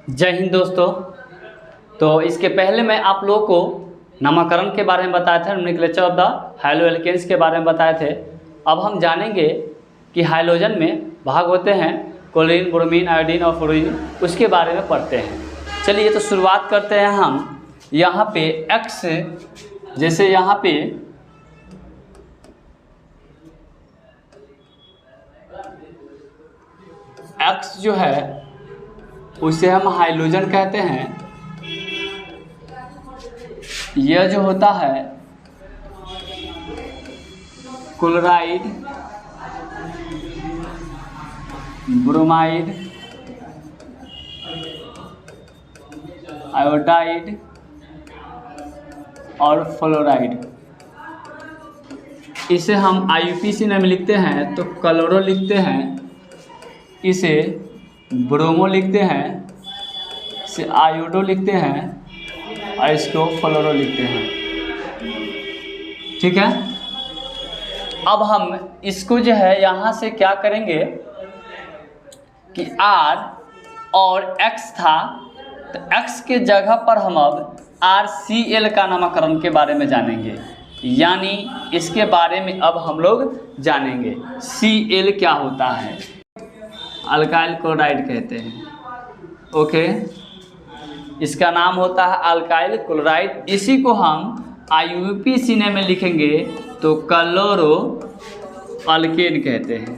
जय हिंद दोस्तों। तो इसके पहले मैं आप लोगों को नामकरण के बारे में बताया था, nomenclature of the haloalkanes के बारे में बताए थे। अब हम जानेंगे कि हाइड्रोजन में भाग होते हैं क्लोरीन, ब्रोमीन, आयोडीन और फ्लोरीन, उसके बारे में पढ़ते हैं। चलिए तो शुरुआत करते हैं हम। यहाँ पे एक्स, जैसे यहाँ पे एक्स जो है उसे हम हाइड्रोजन कहते हैं। यह जो होता है क्लोराइड, ब्रोमाइड, आयोडाइड और फ्लोराइड। इसे हम IUPAC नाम लिखते हैं तो क्लोरो लिखते हैं, इसे ब्रोमो लिखते हैं, इसे आयोडो लिखते हैं और इसको फ्लोरो लिखते हैं। ठीक है। अब हम इसको जो है यहाँ से क्या करेंगे कि R और X था तो X के जगह पर हम अब RCl का नामकरण के बारे में जानेंगे, यानी इसके बारे में अब हम लोग जानेंगे Cl क्या होता है। अल्काइल क्लोराइड कहते हैं। ओके, इसका नाम होता है अल्काइल क्लोराइड। इसी को हम IUPAC में लिखेंगे तो क्लोरो अल्केन कहते हैं।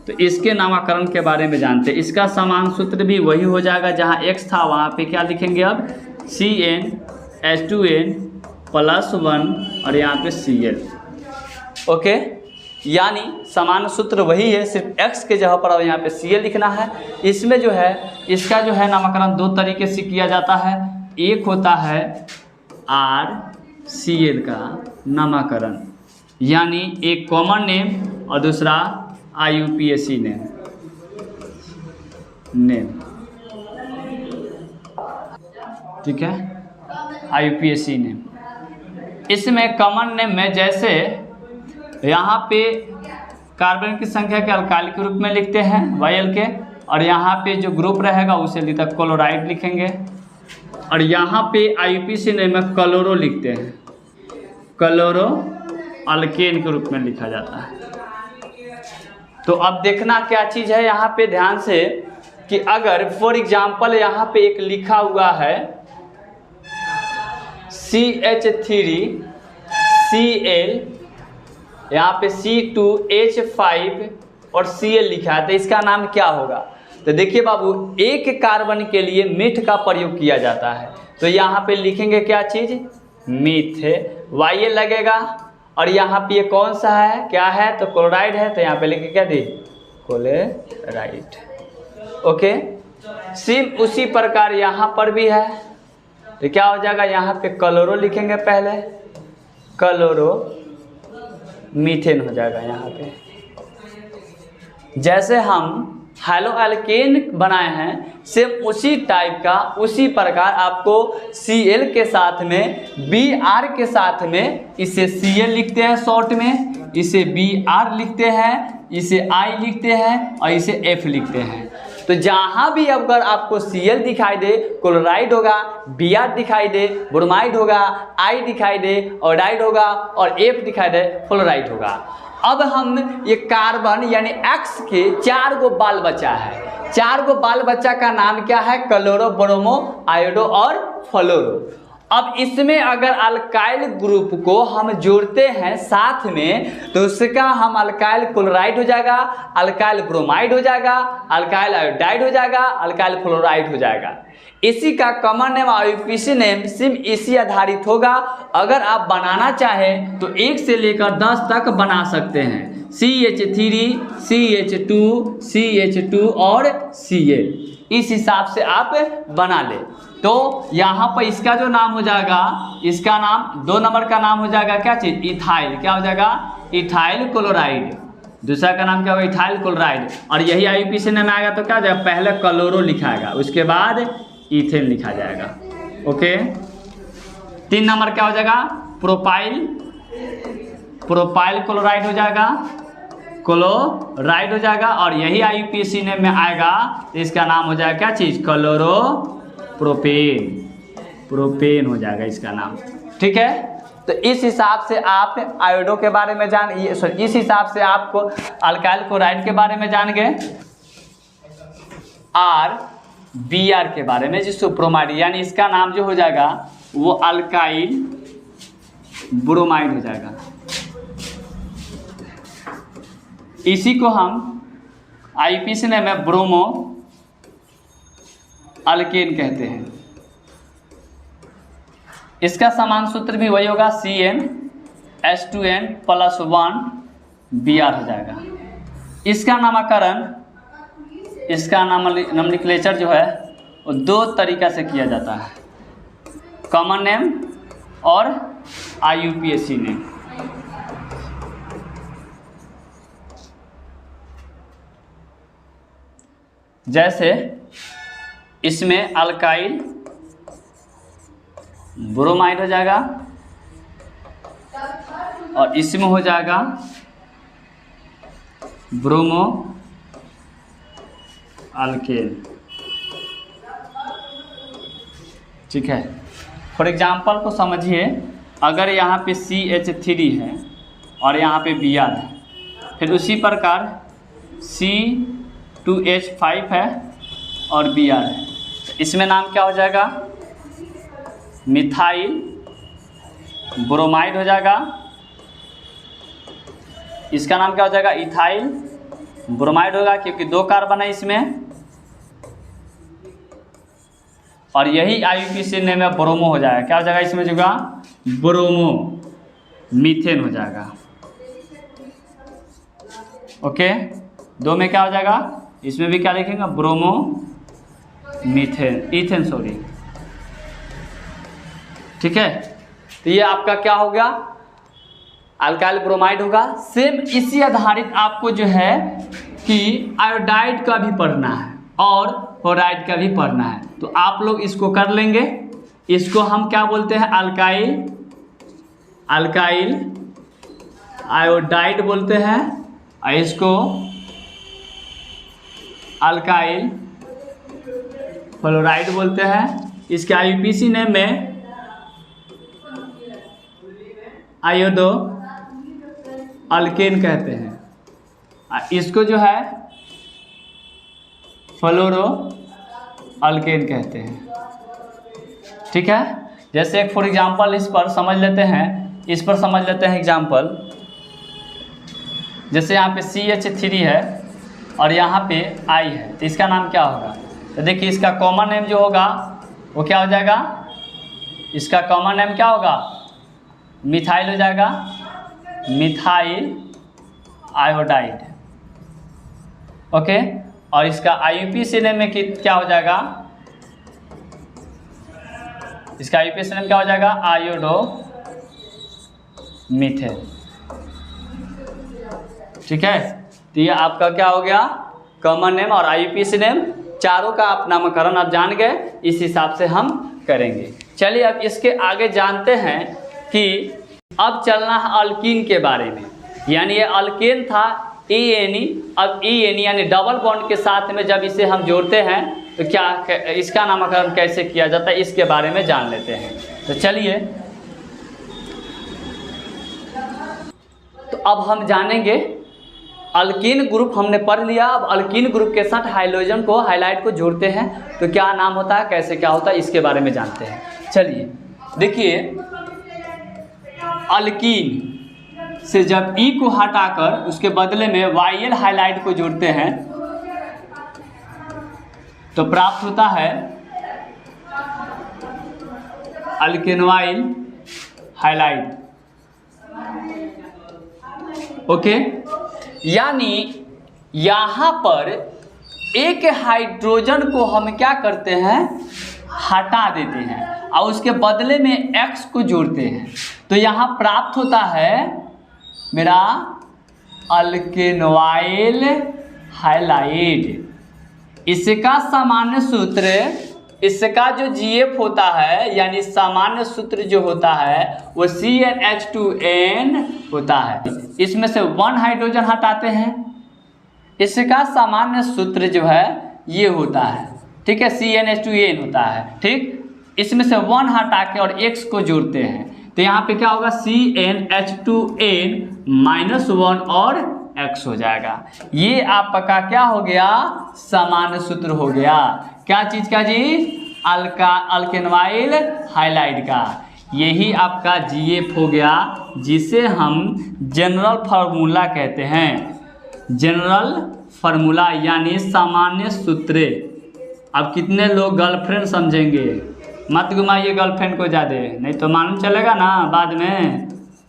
तो इसके नामकरण के बारे में जानते हैं। इसका समान सूत्र भी वही हो जाएगा, जहाँ X था वहाँ पे क्या लिखेंगे अब CnH2n+1 और यहाँ पे Cl। ओके, यानी समान सूत्र वही है, सिर्फ X के जगह पर अब यहाँ पे Cl लिखना है। इसमें जो है इसका जो है नामकरण दो तरीके से किया जाता है। एक होता है RCl का नामकरण, यानी एक कॉमन नेम और दूसरा IUPAC नेम। ठीक है, IUPAC नेम। इसमें कॉमन नेम में जैसे यहाँ पे कार्बन की संख्या के अल्काइल के रूप में लिखते हैं YL के, और यहाँ पे जो ग्रुप रहेगा उसे लिखते हैं क्लोराइड लिखेंगे, और यहाँ पे IUPAC नेम में क्लोरो लिखते हैं, क्लोरो अल्केन के रूप में लिखा जाता है। तो अब देखना क्या चीज़ है यहाँ पे ध्यान से कि अगर फॉर एग्जाम्पल यहाँ पे एक लिखा हुआ है CH3Cl, यहाँ पे C2H5 और Cl लिखा है, तो इसका नाम क्या होगा? तो देखिए बाबू, एक कार्बन के लिए मीथ का प्रयोग किया जाता है, तो यहाँ पे लिखेंगे क्या चीज़? मीथ है, YL लगेगा। और यहाँ पे ये कौन सा है, क्या है? तो क्लोराइड है, तो यहाँ पे लिखे क्या दी? क्लोराइड। ओके, सेम उसी प्रकार यहाँ पर भी है, तो क्या हो जाएगा? यहाँ पे क्लोरो लिखेंगे पहले, क्लोरो मीथेन हो जाएगा यहाँ पे। जैसे हम हैलो एल्केन बनाए हैं, सेम उसी टाइप का, उसी प्रकार आपको Cl के साथ में Br के साथ में इसे Cl लिखते हैं शॉर्ट में, इसे Br लिखते हैं, इसे I लिखते हैं और इसे F लिखते हैं। तो जहाँ भी अगर आपको Cl दिखाई दे क्लोराइड होगा, Br दिखाई दे ब्रोमाइड होगा, I दिखाई दे आयोडाइड होगा और F दिखाई दे फ्लोराइड होगा। अब हम ये कार्बन यानी X के 4 गो बाल बच्चा है, 4 गो बाल बच्चा का नाम क्या है? क्लोरो, ब्रोमो, आयोडो और फ्लोरो। अब इसमें अगर अल्काइल ग्रुप को हम जोड़ते हैं साथ में तो उसका हम अल्काइल क्लोराइड हो जाएगा, अल्काइल ब्रोमाइड हो जाएगा, अल्काइल आयोडाइड हो जाएगा, अल्काइल फ्लोराइड हो जाएगा। इसी का कॉमन नेम IUPAC नेम सिर्फ इसी आधारित होगा। अगर आप बनाना चाहें तो 1 से लेकर 10 तक बना सकते हैं, CH3, CH2, CH2 और Cl। इस हिसाब से आप बना ले। तो यहाँ पर इसका जो नाम हो जाएगा, इसका नाम 2 नंबर का नाम हो जाएगा क्या चीज़? इथाइल। क्या हो जाएगा? Ethyl chloride. दूसरा का नाम क्या होगा? Ethyl chloride. और यही IUPAC नेम आएगा तो क्या हो जाएगा? पहले क्लोरो लिखाएगा, उसके बाद इथेन लिखा जाएगा। ओके, 3 नंबर क्या हो जाएगा? प्रोपाइल, प्रोपाइल क्लोराइड हो जाएगा। क्लोराइड हो जाएगा, और यही IUPAC नेम में आएगा तो इसका नाम हो जाएगा क्या चीज़, क्लोरोप्रोपेन, प्रोपेन हो जाएगा इसका नाम। ठीक है, तो इस हिसाब से आप आयोडो के बारे में इस हिसाब से आपको अल्काइल क्लोराइड के बारे में जान गए। BR के बारे में, जिसको ब्रोमाइड, यानी इसका नाम जो हो जाएगा वो अल्काइल ब्रोमाइड हो जाएगा। इसी को हम IUPAC नेम में ब्रोमो अल्केन कहते हैं। इसका समान सूत्र भी वही होगा, CnH2n+1 Br हो जाएगा। इसका नामकरण, इसका नोमेनक्लेचर जो है वो दो तरीका से किया जाता है, कॉमन नेम और IUPAC नेम। जैसे इसमें अल्काइल ब्रोमाइड हो जाएगा और इसमें हो जाएगा ब्रोमो अल्केन। ठीक है, फॉर एग्जांपल को समझिए, अगर यहाँ पे CH3 है और यहाँ पे Br है, फिर उसी प्रकार C2H5 है और Br है, इसमें नाम क्या हो जाएगा, मिथाइल ब्रोमाइड हो जाएगा। इसका नाम क्या हो जाएगा, इथाइल ब्रोमाइड होगा, क्योंकि दो कार्बन है इसमें। और यही IUPAC नेम में ब्रोमो हो जाएगा, क्या हो जाएगा इसमें जो ब्रोमो मीथेन हो जाएगा। ओके, दो में क्या हो जाएगा, इसमें भी क्या लिखेंगे, ब्रोमो मीथेन, इथेन सॉरी। ठीक है, तो ये आपका क्या हो गया, अल्काइल ब्रोमाइड होगा। सेम इसी आधारित आपको जो है कि आयोडाइड का भी पढ़ना है और क्लोराइड का भी पढ़ना है, तो आप लोग इसको कर लेंगे। इसको हम क्या बोलते हैं, अल्काइल आयोडाइड बोलते हैं, और इसको अल्काइल क्लोराइड बोलते हैं। इसके IUPAC नेम में आयोडो अल्केन कहते हैं, इसको जो है फ्लोरो अल्केन कहते हैं। ठीक है, जैसे एक फॉर एग्जांपल इस पर समझ लेते हैं, एग्जांपल। जैसे यहाँ पे CH3 है और यहाँ पे I है, तो इसका नाम क्या होगा, तो देखिए इसका कॉमन नेम जो होगा वो क्या हो जाएगा, इसका कॉमन नेम क्या होगा, मिथाइल हो जाएगा, मिथाइल आयोडाइड। ओके, और इसका IUPAC नेम में क्या हो जाएगा, इसका IUPAC नेम क्या हो जाएगा, आयोडो मीथेन। ठीक है, तो ये आपका क्या हो गया, कॉमन नेम और IUPAC नेम, चारों का आप नामकरण आप जान गए, इस हिसाब से हम करेंगे। चलिए अब इसके आगे जानते हैं कि अब चलना है अल्कीन के बारे में। यानी ये अल्केन था ENE, अब ENE यानी डबल बॉन्ड के साथ में जब इसे हम जोड़ते हैं तो क्या इसका नामकरण कैसे किया जाता है, इसके बारे में जान लेते हैं। तो चलिए, तो अब हम जानेंगे अल्कीन ग्रुप हमने पढ़ लिया। अब अल्कीन ग्रुप के साथ हाइड्रोजन को, हाइलाइट को जोड़ते हैं तो क्या नाम होता है, कैसे क्या होता है, इसके बारे में जानते हैं। चलिए देखिए, अल्कीन से जब E को हटाकर उसके बदले में YL हाइलाइट को जोड़ते हैं तो प्राप्त होता है अल्केनोइल हाइलाइट। ओके, यानी यहाँ पर एक हाइड्रोजन को हम क्या करते हैं, हटा देते हैं और उसके बदले में X को जोड़ते हैं, तो यहाँ प्राप्त होता है मेरा अल्केनोइल हाइलाइड। इसका सामान्य सूत्र, इसका जो GF होता है यानी सामान्य सूत्र जो होता है वो CnH2n होता है। इसमें से 1 हाइड्रोजन हटाते हैं इसका सामान्य सूत्र जो है ये होता है, ठीक है, CnH2n होता है, ठीक। इसमें से 1 हटा के और x को जोड़ते हैं तो यहाँ पे क्या होगा, CnH2n -1 और x हो जाएगा। ये आपका क्या हो गया, सामान्य सूत्र हो गया। क्या चीज का जी, अल्केनॉइल हाइलाइड का। यही आपका GF हो गया, जिसे हम जनरल फार्मूला कहते हैं। जनरल फार्मूला यानी सामान्य सूत्र। अब कितने लोग गर्लफ्रेंड समझेंगे, मत घुमाइए गर्लफ्रेंड को ज़्यादा, नहीं तो मालूम चलेगा ना बाद में,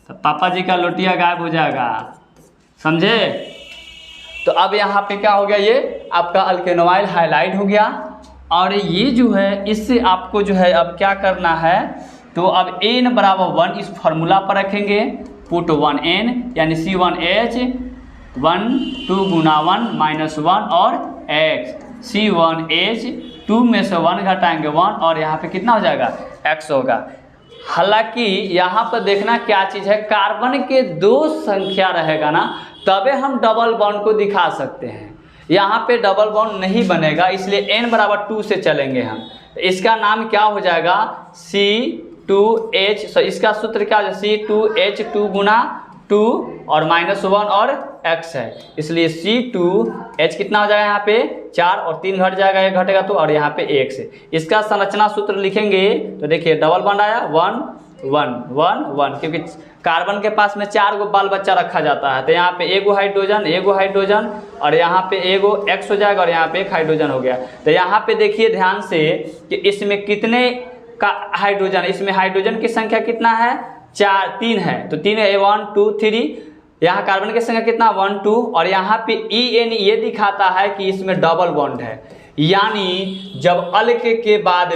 तो पापा जी का लोटिया गायब हो जाएगा, समझे। तो अब यहाँ पे क्या हो गया, ये आपका अल्केनॉइल हाइलाइड हो गया। और ये जो है इससे आपको जो है अब क्या करना है, तो अब n बराबर 1 इस फार्मूला पर रखेंगे, पुट 1n यानी C1H 1 2 गुना 1 -1 और x, C1H 2 में से 1 घटाएंगे 1 और यहाँ पे कितना हो जाएगा, x होगा। हालांकि यहाँ पर देखना क्या चीज़ है, कार्बन के 2 संख्या रहेगा ना तबे हम डबल बॉन्ड को दिखा सकते हैं। यहाँ पे डबल बॉन्ड नहीं बनेगा, इसलिए n बराबर 2 से चलेंगे हम। इसका नाम क्या हो जाएगा, C2H, इसका सूत्र क्या हो जाएगा, C2H 2 गुना 2 और -1 और x है, इसलिए C2H कितना हो जाएगा, यहाँ पे 4 और 3 घट जाएगा, 1 घटेगा तो, और यहाँ पे x है। इसका संरचना सूत्र लिखेंगे तो देखिए डबल बॉन्ड आया 1 1 1 1, क्योंकि कार्बन के पास में 4 गो बाल बच्चा रखा जाता है, तो यहाँ पे एगो हाइड्रोजन और यहाँ पे एगो x हो जाएगा और यहाँ पे एक हाइड्रोजन हो गया। तो यहाँ पे देखिए ध्यान से कि इसमें कितने का हाइड्रोजन, इसमें हाइड्रोजन की संख्या कितना है, 3 है, तो 3 है 1 2 3। यहाँ कार्बन की संख्या कितना 1 2 और यहाँ पे En ये दिखाता है कि इसमें डबल बॉन्ड है, यानी जब अल्क के बाद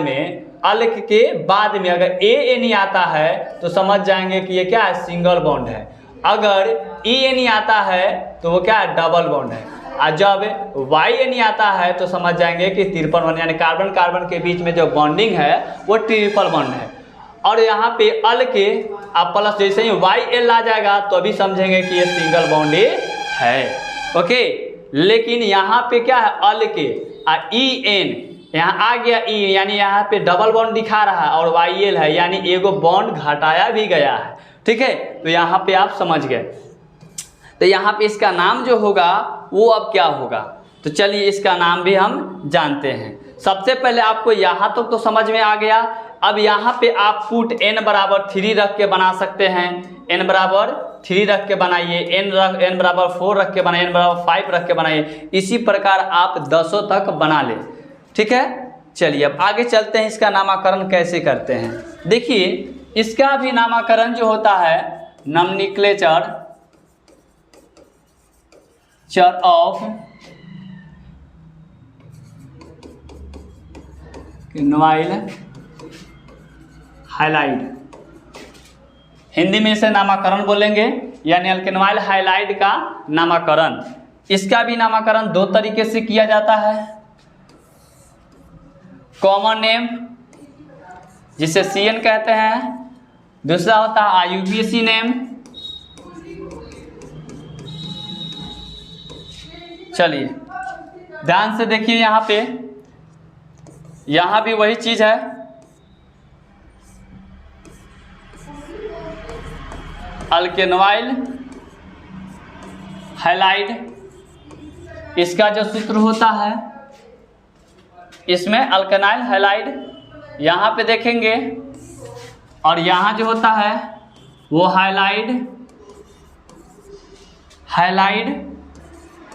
में अगर En आता है तो समझ जाएंगे कि ये क्या है, सिंगल बॉन्ड है। अगर En आता है तो वो क्या है, डबल बॉन्ड है। और जब Yn आता है तो समझ जाएंगे कि ट्रिपल बॉन्ड, यानी कार्बन के बीच में जो बॉन्डिंग है वो ट्रिपल बॉन्ड है। और यहाँ पे अल के आप प्लस जैसे ही YL आ जाएगा तो अभी समझेंगे कि ये सिंगल बॉन्ड है, ओके। लेकिन यहाँ पे क्या है, अल के En यहाँ आ गया E, यानी यहाँ पे डबल बॉन्ड दिखा रहा है, और YL है यानी एगो बॉन्ड घटाया भी गया है, ठीक है। तो यहाँ पे आप समझ गए। तो यहाँ पे इसका नाम जो होगा वो अब क्या होगा, तो चलिए इसका नाम भी हम जानते हैं। सबसे पहले आपको यहाँ तक तो समझ में आ गया। अब यहाँ पे आप पुट n बराबर 3 रख के बना सकते हैं, n बराबर 3 रख के बनाइए, n बराबर 4 रख के बनाइए, n बराबर 5 रख के बनाइए। इसी प्रकार आप 10 तक बना ले, ठीक है। चलिए अब आगे चलते हैं, इसका नामकरण कैसे करते हैं। देखिए इसका भी नामकरण जो होता है, नॉमेनक्लेचर ऑफ अल्केनॉइल हाइलाइड, हिंदी में इसे नामकरण बोलेंगे, यानी अल्केनॉइल हाइलाइड का नामकरण। इसका भी नामकरण 2 तरीके से किया जाता है। कॉमन नेम जिसे CN कहते हैं, दूसरा होता है IUPAC नेम। चलिए ध्यान से देखिए, यहाँ भी वही चीज है। अल्केनॉइल हाइलाइड, इसका जो सूत्र होता है, इसमें अल्केनाइल हाइलाइड यहाँ पे देखेंगे, और यहाँ जो होता है वो हाइलाइड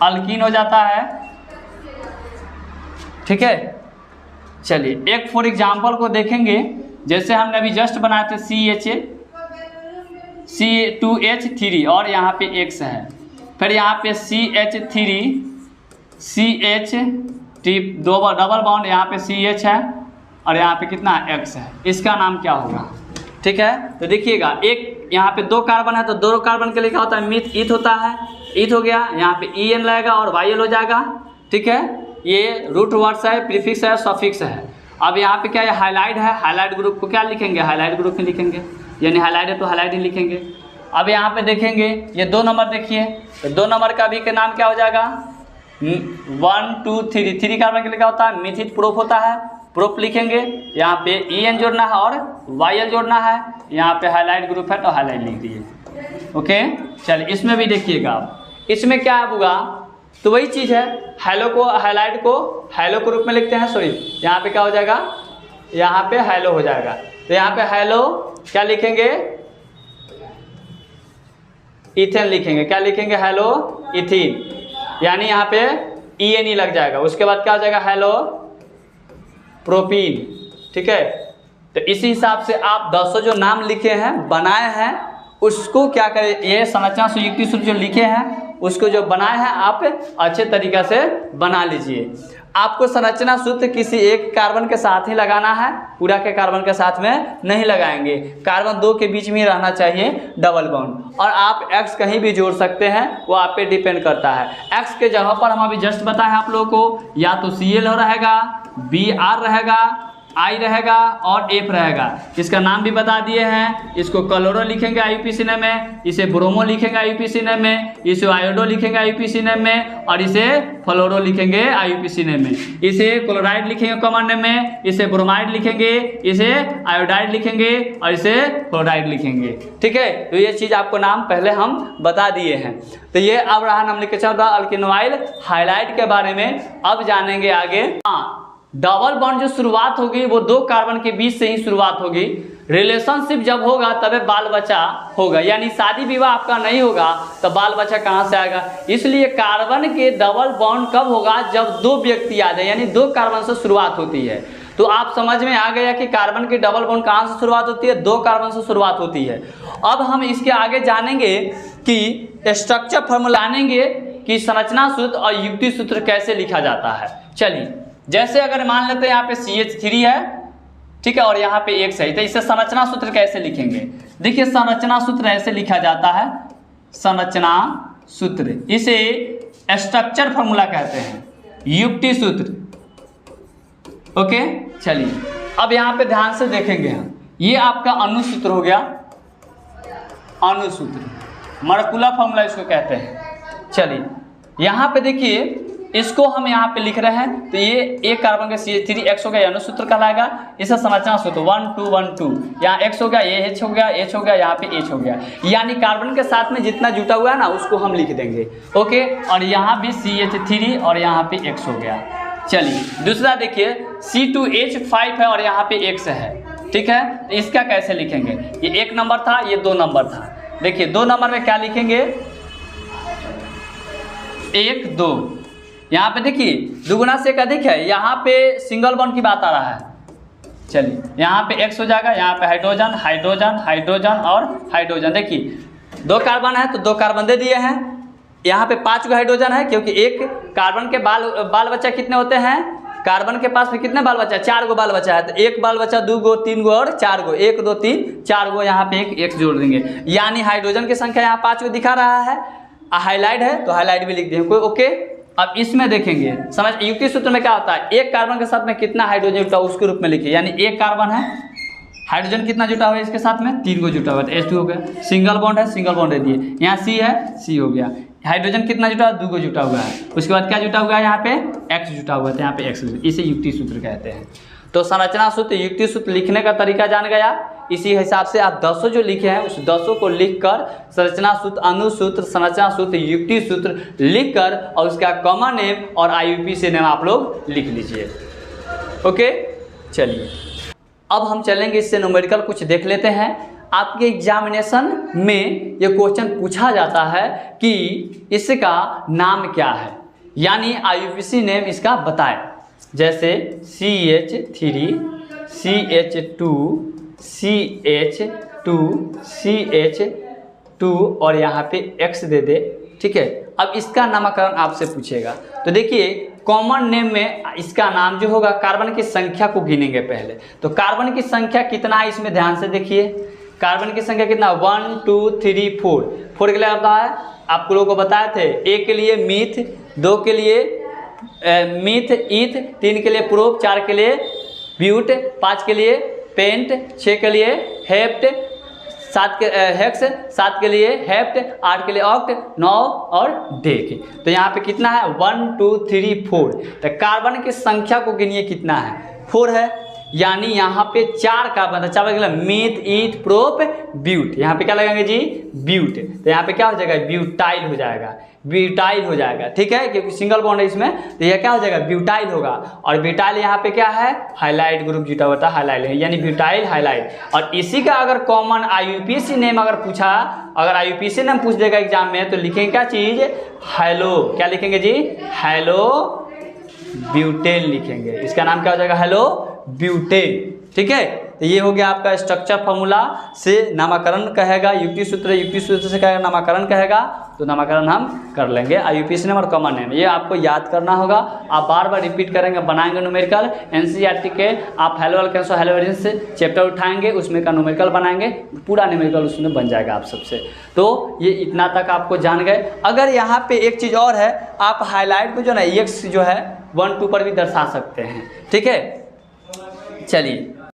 अल्कीन हो जाता है, ठीक है। चलिए एक फॉर एग्जांपल को देखेंगे, जैसे हमने अभी जस्ट बनाए थे C2H3 और यहाँ पे X है, फिर यहाँ पे CH3 CH डबल बॉन्ड, यहाँ पे CH है और यहाँ पे कितना X है। इसका नाम क्या होगा, ठीक है। तो देखिएगा, एक यहाँ पे 2 कार्बन है तो 2 कार्बन के लिए क्या होता है, मिथ ईथ होता है, ईथ हो गया, यहाँ पे En लगेगा और YL हो जाएगा, ठीक है। ये रूट वर्ड्स है, प्रीफिक्स है, सफिक्स है। अब यहाँ पे क्या है, हाइलाइड है, हाइलाइड ग्रुप को क्या लिखेंगे, हाइलाइड ग्रुप में लिखेंगे, यानी हाइलाइड है तो हाइलाइड ही लिखेंगे। अब यहाँ पे देखेंगे ये 2 नंबर, देखिए तो 2 नंबर का भी के नाम क्या हो जाएगा, 1 2 3 3 कार्बन के लिए क्या होता है, मिथित प्रोप होता है, प्रोप लिखेंगे। यहाँ पे EN जोड़ना है और YL जोड़ना है। यहाँ पे हाईलाइट ग्रुप है तो हाईलाइट लिख दिए। ओके, चलिए इसमें भी देखिएगा आप, इसमें क्या होगा, तो वही चीज़ है, हेलो को हाईलाइट को हेलो के रूप में लिखते हैं। सॉरी, यहाँ पे क्या हो जाएगा, यहाँ पे हेलो हो जाएगा। तो यहाँ पे हेलो क्या लिखेंगे, इथेन लिखेंगे। क्या लिखेंगे, हेलो इथीन, यानी यहाँ पे ENE लग जाएगा। उसके बाद क्या हो जाएगा, हेलो प्रोपीन। ठीक है, तो इसी हिसाब से आप 200 जो नाम लिखे हैं, बनाए हैं, उसको क्या करें, ये संरचना संयुक्ति सूत्र जो लिखे हैं उसको जो बनाए हैं आप अच्छे तरीक़ा से बना लीजिए। आपको संरचना सूत्र किसी एक कार्बन के साथ ही लगाना है, पूरा के कार्बन के साथ में नहीं लगाएंगे। कार्बन 2 के बीच में रहना चाहिए डबल बॉन्ड। और आप X कहीं भी जोड़ सकते हैं, वो आप पे डिपेंड करता है। X के जगह पर हम अभी जस्ट बताए आप लोगों को, या तो Cl रहेगा, Br रहेगा, I रहेगा और F रहेगा। इसका नाम भी बता दिए हैं। इसको क्लोरो लिखेंगे IUPAC नेम में, इसे ब्रोमो लिखेंगे IUPAC नेम में, इसे आयोडो लिखेंगे IUPAC नेम में, और इसे फ्लोरो लिखेंगे IUPAC नेम में। इसे क्लोराइड लिखेंगे कॉमन नेम में, इसे ब्रोमाइड लिखेंगे, इसे आयोडाइड लिखेंगे और इसे क्लोराइड लिखेंगे। ठीक है, तो ये चीज़ आपको नाम पहले हम बता दिए हैं। तो ये अब रहा नाम लिख के चल रहा अल्किनोइल हाइलाइट के बारे में। अब जानेंगे आगे। हाँ, डबल बॉन्ड जो शुरुआत होगी वो 2 कार्बन के बीच से ही शुरुआत होगी। रिलेशनशिप जब होगा तबे बाल बच्चा होगा, यानी शादी विवाह आपका नहीं होगा तो बाल बच्चा कहाँ से आएगा। इसलिए कार्बन के डबल बॉन्ड कब होगा, जब 2 व्यक्ति आ जाए, यानी 2 कार्बन से शुरुआत होती है। तो आप समझ में आ गया कि कार्बन की डबल बॉन्ड कहाँ से शुरुआत होती है, 2 कार्बन से शुरुआत होती है। अब हम इसके आगे जानेंगे कि स्ट्रक्चर फॉर्मूला जानेंगे कि संरचना सूत्र और युक्ति सूत्र कैसे लिखा जाता है। चलिए, जैसे अगर मान लेते हैं यहाँ पे CH3 है, ठीक है, और यहाँ पे X है, तो इसे संरचना सूत्र कैसे लिखेंगे। देखिए, संरचना सूत्र ऐसे लिखा जाता है, संरचना सूत्र, इसे स्ट्रक्चर फॉर्मूला कहते हैं, युक्ति सूत्र। ओके, चलिए अब यहाँ पे ध्यान से देखेंगे हम, ये आपका अणुसूत्र हो गया, अणुसूत्र, मॉलिक्यूलर फॉर्मूला इसको कहते हैं। चलिए यहाँ पे देखिए, इसको हम यहाँ पे लिख रहे हैं, तो ये एक कार्बन का CH3X हो गया, अणुसूत्र कहलाएगा। इसे संरचना सूत्र 1 2 1 2, यहाँ X हो गया, ये H हो गया, H हो गया, यहाँ पे H हो गया, यानी कार्बन के साथ में जितना जुटा हुआ है ना उसको हम लिख देंगे। ओके, और यहाँ भी CH3 और यहाँ पे X हो गया। चलिए दूसरा देखिए, C2H5 है और यहाँ पे X है। ठीक है, तो इसका कैसे लिखेंगे, ये 1 नंबर था, ये 2 नंबर था। देखिए 2 नंबर में क्या लिखेंगे, 1 2, यहाँ पे देखिए 2 गुना से एक अधिक है, यहाँ पे सिंगल बॉन्ड की बात आ रहा है। चलिए यहाँ पे X हो जाएगा, यहाँ पे हाइड्रोजन हाइड्रोजन हाइड्रोजन और हाइड्रोजन। देखिए 2 कार्बन है तो 2 कार्बन दे दिए हैं। यहाँ पे 5 गो हाइड्रोजन है, क्योंकि एक कार्बन के बाल बच्चा कितने होते हैं, कार्बन के पास में कितने बाल बच्चा, 4 गो बाल बच्चा है, तो 1 बाल बच्चा 2 गो 3 गो और 4 गो, 1 2 3 4 गो, यहाँ पे एक X जोड़ देंगे, यानी हाइड्रोजन की संख्या यहाँ 5 गो दिखा रहा है। हाईलाइट है तो हाईलाइट भी लिख देंगे कोई। ओके, अब इसमें देखेंगे, समझ, युक्ति सूत्र में क्या होता है, एक कार्बन के साथ में कितना हाइड्रोजन जुटा उसके रूप में लिखिए, यानी एक कार्बन है, हाइड्रोजन कितना जुटा हुआ है इसके साथ में, 3 गो जुटा हुआ है, H2 हो गया। सिंगल बॉन्ड है, सिंगल बॉन्ड दे दिए, यहाँ C है, C हो गया। हाइड्रोजन कितना जुटा है, 2 गो जुटा हुआ है। उसके बाद क्या जुटा हुआ है, यहाँ पे X जुटा हुआ है, यहाँ पे X, इसे युक्ति सूत्र कहते हैं। तो संरचना सूत्र युक्ति सूत्र लिखने का तरीका जान गया। इसी हिसाब से आप 200 जो लिखे हैं उस 200 को लिखकर संरचना सूत्र, अणुसूत्र, संरचना सूत्र, युक्ति सूत्र लिखकर और उसका कॉमन नेम और IUPAC नेम आप लोग लिख लीजिए। ओके, चलिए अब हम चलेंगे, इससे न्यूमेरिकल कुछ देख लेते हैं। आपके एग्जामिनेशन में ये क्वेश्चन पूछा जाता है कि इसका नाम क्या है, यानी IUPAC नेम इसका बताए। जैसे CH3 CH2 CH2 CH2 और यहाँ पे X दे दे। ठीक है, अब इसका नामकरण आपसे पूछेगा, तो देखिए कॉमन नेम में इसका नाम जो होगा, कार्बन की संख्या को गिनेंगे पहले। तो कार्बन की संख्या कितना है इसमें ध्यान से देखिए, कार्बन की संख्या कितना, 1 2 3 4। 4 के लिए आता है, आप लोगों को बताए थे, 1 के लिए मीथ, 2 के लिए मीथ ईथ, 3 के लिए प्रोप, 4 के लिए ब्यूट, 5 के लिए पेंट, 6 के लिए हेप्ट, 7 के हेक्स, 7 के लिए हेप्ट, 8 के लिए ऑक्ट, 9 और डेक। तो यहाँ पे कितना है 1 2 3 4। तो कार्बन की संख्या को गिनिए कितना है 4 है, यानी यहाँ पे 4 कार्बन है। 4 लगेगा मीथ ईथ प्रोप ब्यूट, यहाँ पे क्या लगाएंगे जी ब्यूट। तो यहाँ पे क्या हो जाएगा ब्यूटाइल हो जाएगा, ब्यूटाइल हो जाएगा, ठीक है, क्योंकि सिंगल बॉन्ड है इसमें, तो यह क्या हो जाएगा ब्यूटाइल होगा। और ब्यूटाइल यहाँ पे क्या है हाइलाइट ग्रुप जुटा हुआ था, हाइलाइट है यानी ब्यूटाइल हाइलाइट। और इसी का अगर कॉमन IUPAC नेम अगर पूछा, अगर IUPAC नेम पूछ देगा एग्जाम में, तो लिखेंगे क्या चीज हेलो, क्या लिखेंगे जी हेलो ब्यूटेन लिखेंगे, इसका नाम क्या हो जाएगा हेलो ब्यूटेन, ठीक है। तो ये हो गया आपका स्ट्रक्चर फार्मूला से नामकरण कहेगा, युक्ति सूत्र से कहेगा नामकरण कहेगा, तो नामकरण हम कर लेंगे। IUPAC नेम और कॉमन नेम ये आपको याद करना होगा, आप बार बार रिपीट करेंगे, बनाएंगे न्यूमेरिकल। NCERT के आप हेलो अल्केन्स और हेलो एल्केन्स से चैप्टर उठाएंगे, उसमें का न्यूमेरिकल बनाएंगे, पूरा न्यूमेरिकल उसमें बन जाएगा आप सबसे। तो ये इतना तक आपको जान गए। अगर यहाँ पे एक चीज़ और है, आप हाईलाइट को जो ना EX जो है 1 2 पर भी दर्शा सकते हैं, ठीक है। चलिए